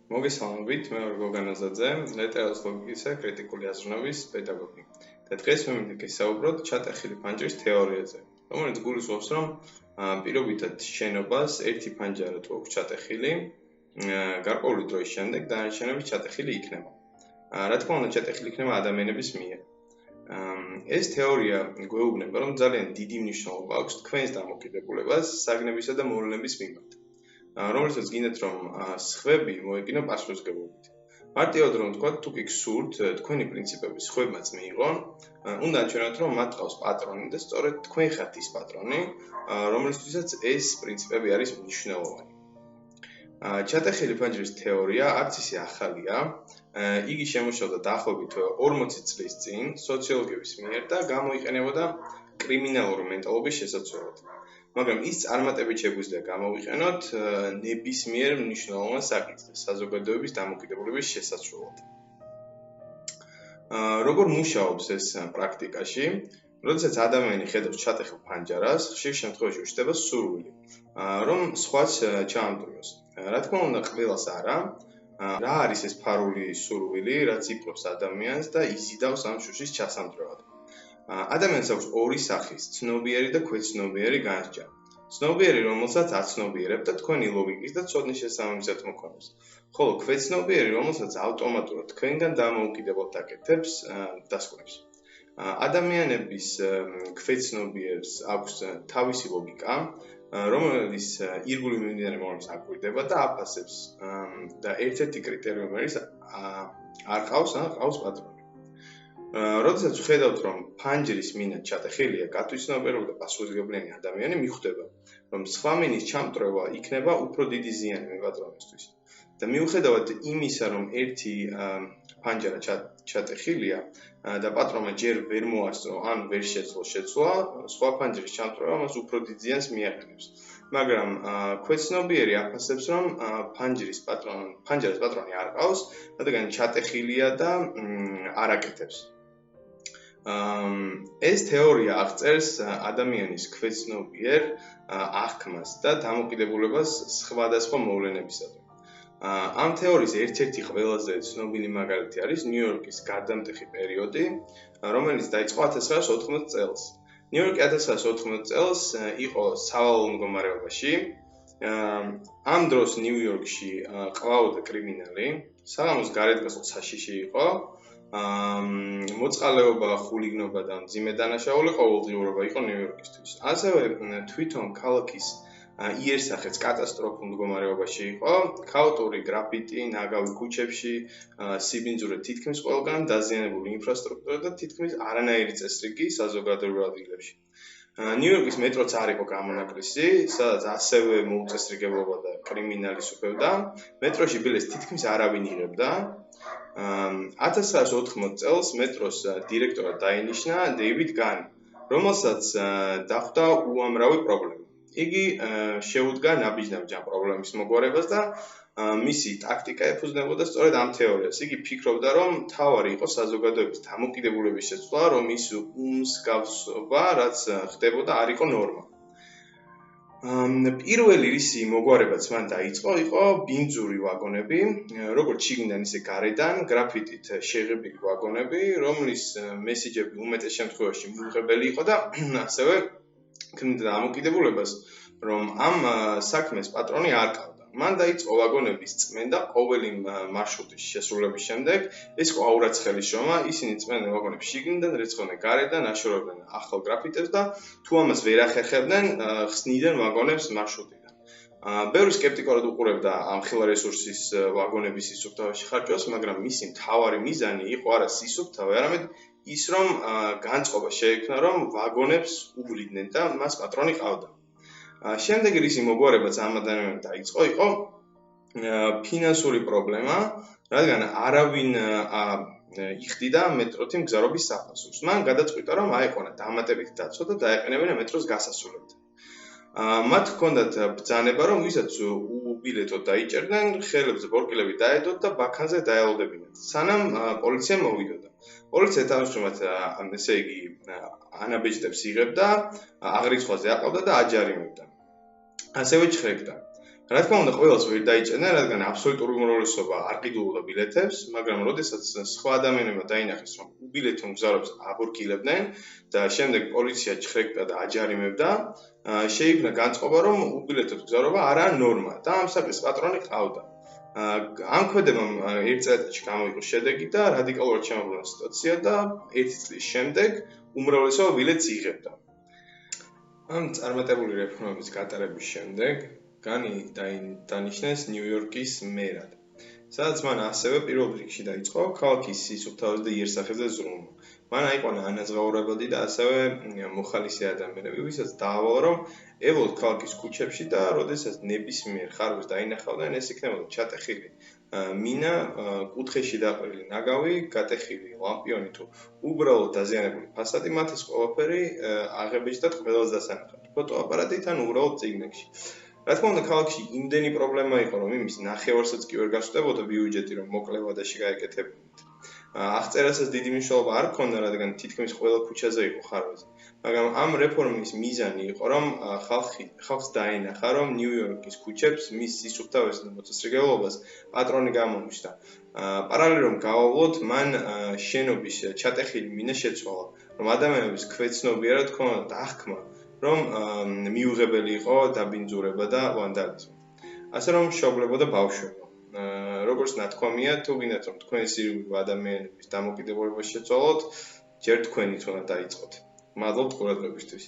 მოგესალმებით, მე ვარ გოგან აზაძე, ლეტერალს ლოგიკისა კრიტიკული აზროვნების პედაგოგი. და დღეს მე მინდა გესაუბროთ ჩატეხილი ფანჯრის თეორიაზე, რომელიც გულისხმობს, რომ პირობითად შენობას ერთი ფანჯარა თუ აქვს ჩატეხილი, გარკვეული დროის შემდეგ დანარჩენები ჩატეხილი იქნება. რა თქმა უნდა, ჩატეხილი იქნება ადამიანების მიერ. ეს თეორია გვეუბნება, რომ ძალიან დიდი მნიშვნელობა აქვს თქვენს დამოკიდებულებას საგნებისა და მოვლენების მიმართ. რომელსაც გინდათ რომ სხვები მოეკინო პასუხისგებლობით. მარტივად რომ თქვა, თუ გიგსურთ თქვენი პრინციპები სხვებმაც მიიღონ, უნდა აჩვენოთ რომ მათ ყავს პატრონი და სწორედ თქვენ ხართ ის პატრონი, რომელთვისაც ეს პრინციპები არის მნიშვნელოვანი. ჩატეხილი ფანჯრის თეორია არც ისე ახალია, იგი შემუშავდა დაახლოებით 40 წლის წინ სოციოლოგების მიერ და გამოიყენებოდა კრიმინალური მენტალობის შესაცვლელად. მაგრამ ის წარმატებით შეგვიძლია გამოვიყენოთ ნებისმიერ მნიშვნელოვან საკითხზე, საზოგადოების დამოკიდებულების შესაცვლელად. როგორ მუშაობს ეს პრაქტიკაში? როდესაც ადამიანი ხედავს ჩატეხილ ფანჯარას, ხშირ შემთხვევაში უჩნდება სურვილი, რომ სხვას ჩაამტვრიოს. რა თქმა უნდა, ყველას არა. რა არის ეს ფარული სურვილი, რაც იპყრობს ადამიანს და იზიდავს ამ შუშის ჩასამტვრევად? ადამიანს აქვს ორი სახის, ცნობიერი და ქვეცნობიერი განსჯა. ცნობიერი, რომელსაც აცნობიერებ და თქვენი ლოგიკის და ცოდნის შესაბამისად მოქმედებს. ხოლო ქვეცნობიერი, რომელსაც ავტომატურად თქვენგან დამოუკიდებელ აკეთებს, დასკვნებს. ადამიანების ქვეცნობიერს აქვს თავისი ლოგიკა, რომელიც ირგვლივ მიმდინარე მოვლენებს აკვირდება და აფასებს და ერთ-ერთი კრიტერიუმი არის არ ყავს ან ყავს პატრონი. როდესაც ვხედავთ, რომ ფანჯრის მინა ჩატეხილია გათვითცნობიერებული და პასუხისმგებლიანი ადამიანი, მიხვდება, რომ სხვა მინის ჩამტვრევა იქნება უფრო დიდი ზიანი მე პატრონისთვის. და მიუხედავად იმისა, რომ ერთი ფანჯარა ჩატეხილია და პატრონმა ჯერ ვერ მოასწრო ან ვერ შეძლო შეცვლა, სხვა ფანჯრის ჩამტვრევა მას უფრო დიდ ზიანს მიაყენებს. მაგრამ ქვეცნობიერი აფასებს, რომ ფანჯრის პატრონი არ ყავს, რადგან ჩატეხილია და არ აკეთებს. ეს თეორია აღწერს ადამიანის ქვეცნობიერ აღქმას და დამოკიდებულებას სხვადასხვა მოვლენებისადმი. ამ თეორიის ერთ-ერთი ყველაზე ცნობილი მაგალითი არის ნიუ-იორკის გარდამტეხი პერიოდი, რომელიც დაიწყო 1914 წელს. ნიუ-იორკი 1914 წელს იყო სავალალო მდგომარეობაში. ამ დროს ნიუ-იორკში ყავდა კრიმინალი, საღამოს გარეთ გასულ საშიში იყო. მოწყალეობა, ხულიგნობა და მძიმე დანაშაული ყოველდღიურობა იყო ნიუ-იორკისთვის. ასევე თვითონ ქალაქის იერსახეც კატასტროფულ მდგომარეობაში იყო, ქაოტური გრაფიტი, ნაგავი ქუჩებში, სიბინძურე თითქმის ყველგან, დაზიანებული ინფრასტრუქტურა და თითქმის არანაირი წესრიგი საზოგადოებრივ ადგილებში. ნიუ-იორკის მეტროც არ იყო გამონაკლისი, სადაც ასევე მოუწესრიგებლობა და კრიმინალის უფევდა. მეტროში ბილეთს თითქმის არავინ იღებდა. 1914 წელს მეტროს დირექტორად დაინიშნა დეივიდ განი, რომელსაც დახვდა უამრავი პრობლემა. იგი შეუდგა ნაბიჯ-ნაბიჯ ამ პრობლემის მოგვარებას და მისი ტაქტიკა ეფუძნებოდა სწორედ ამ თეორიას. იგი ფიქრობდა, რომ მთავარი იყო საზოგადოების დამოკიდებულების შეცვლა, რომ ის უმსგავსობა, რაც ხდებოდა, არ იყო ნორმა. პირველი რისი მოგვარებაც მან დაიწყო, იყო ბინძური ვაგონები, როგორც შიგნიდან ისე გარედან, გრაფიტით შეღებილი ვაგონები, რომლის მესიჯები უმეტეს შემთხვევაში მიუღებელი იყო და ასევე ქმნიდა დამოკიდებულებას, რომ ამ საქმეს პატრონი არ ყავდა. მან დაიწყო ვაგონების წმენდა ყოველი მარშრუტის შესრულების შემდეგ, ეს იყო აურაცხელი შრომა, ისინი წმენდნენ ვაგონებს შიგნიდან, რეცხავდნენ გარედან, აშორებდნენ ახალ გრაფიტებს და თუ ამას ვერ ახერხებდნენ, ხსნიდნენ ვაგონებს მარშრუტიდან. ბევრი სკეპტიკურად უყურებდა ამ ხელა რესურსის ვაგონების სისუფთავეში ხარჯვას, მაგრამ მისი მთავარი მიზანი იყო არა სისუფთავე, არამედ ის, რომ განწყობა შეექმნა, რომ ვაგონებს უვლიდნენ და მას პატრონი ყავდა. შემდეგ რისი მოგვარებაც ამ ადამიანთან დაიწყო, იყო ფინანსური პრობლემა, რადგან არავინ იხდიდა მეტროთი მგზავრობის საფასურს. მან გადაწყვიტა, რომ აეყონა დამატებითი დაცვა და დაეყენებინა მეტროს გასასვლელად. მათ ჰქონდათ ბრძანება, რომ ვისაც უბილეთოდ დაიჭერდნენ, ხელებზე ბორკილები დაედოთ და ბაქანზე დაელოდებინათ, სანამ პოლიცია მოვიდოდა. პოლიცია თანამშრომლად, ესე იგი, ანაბეჭდებს იღებდა, აღრიცხვაზე აყავდა და აჯარიმებდა. ასევე ჩხრეკდა. რა თქმა უნდა, ყველას ვერ დაიჭერდნენ, რადგან აბსოლუტური უმრავლესობა არ ყიდულობდა ბილეთებს, მაგრამ როდესაც სხვა ადამიანებმა დაინახეს, რომ უბილეთო მგზავრებს აბორგილებდნენ და შემდეგ პოლიცია ჩხრეკდა და აჯარიმებდა, შეიქმნა განწყობა, რომ უბილეთო მგზავრობა არაა ნორმა და ამ საკითხის პატრონი ყავდა. ამ ქმედებამ ერთ წელიწადში გამოიყო შედეგი და რადიკალურად შემოbrunდა სიტუაცია და 1 წლის შემდეგ უმრავლესობა ბილეთს იღებდა. ამ წარმატებული რეფორმების გატარების შემდეგ განი დანიშნეს ნიუ-იორკის მერად, სადაც მან ასევე პირველ რიგში დაიწყო ქალაქის სისუფთავის და იერსახეზე ზრუნვა. მან აიყვანა ანაზღაურებადი და ასევე მოხალისე ადამიანები, ვისაც დაავალა, რომ ელოთ ქალაქის ქუჩებში და როდესაც ნებისმიერ ხარვას დაინახავდნენ, ეს იქნებოდა ჩატეხილი მინა, კუთხეში დაყრილი ნაგავი, გატეხილი ლამპიონი თუ უბრალოდ დაზიანებული ფასადი, მათ ეს ყველაფერი აღებეჭდათ ყველას დასანახად. ფოტოაპარატით ან უბრალოდ წიგნებში. რა თქმა უნდა, ქალაქში იმდენი პრობლემა იყო, რომ იმის ნახევარსაც კი ვერ გასვდებოდა ბიუჯეტი, რომ მოკლე ვადაში გაეკეთებინათ. აღწერასაც დიდი მნიშვნელობა არ ჰქონდა, რადგან თითქმის ყველა ქუჩაზე იყო ხარვაზე. მაგრამ ამ რეფორმის მიზანი იყო, რომ ხალხს დაენახა, რომ ნიუ-იორკის ქუჩებს, მის სისუფთავეს და მოწესრიგებლობას პატრონი გამოუჩნდა. პარალელურად რომ გავავლოთ, მან შენობის ჩატეხილი მინა შეცვალა, რომ ადამიანების ქვეცნობიერად ჰქონდათ აღქმა, რომ მიუღებელი იყო დაბინძურება და ვანდალიზმი. ასე რომ შეობლებოდა ბავშვობა. როგორც ნათქვამია, თუ გინდათ რომ თქვენი სირიულები ადამიანების დამოკიდებულებას შეცვალოთ, ჯერ თქვენით უნდა დაიწყოთ. მადლობთ ყურადღებისთვის.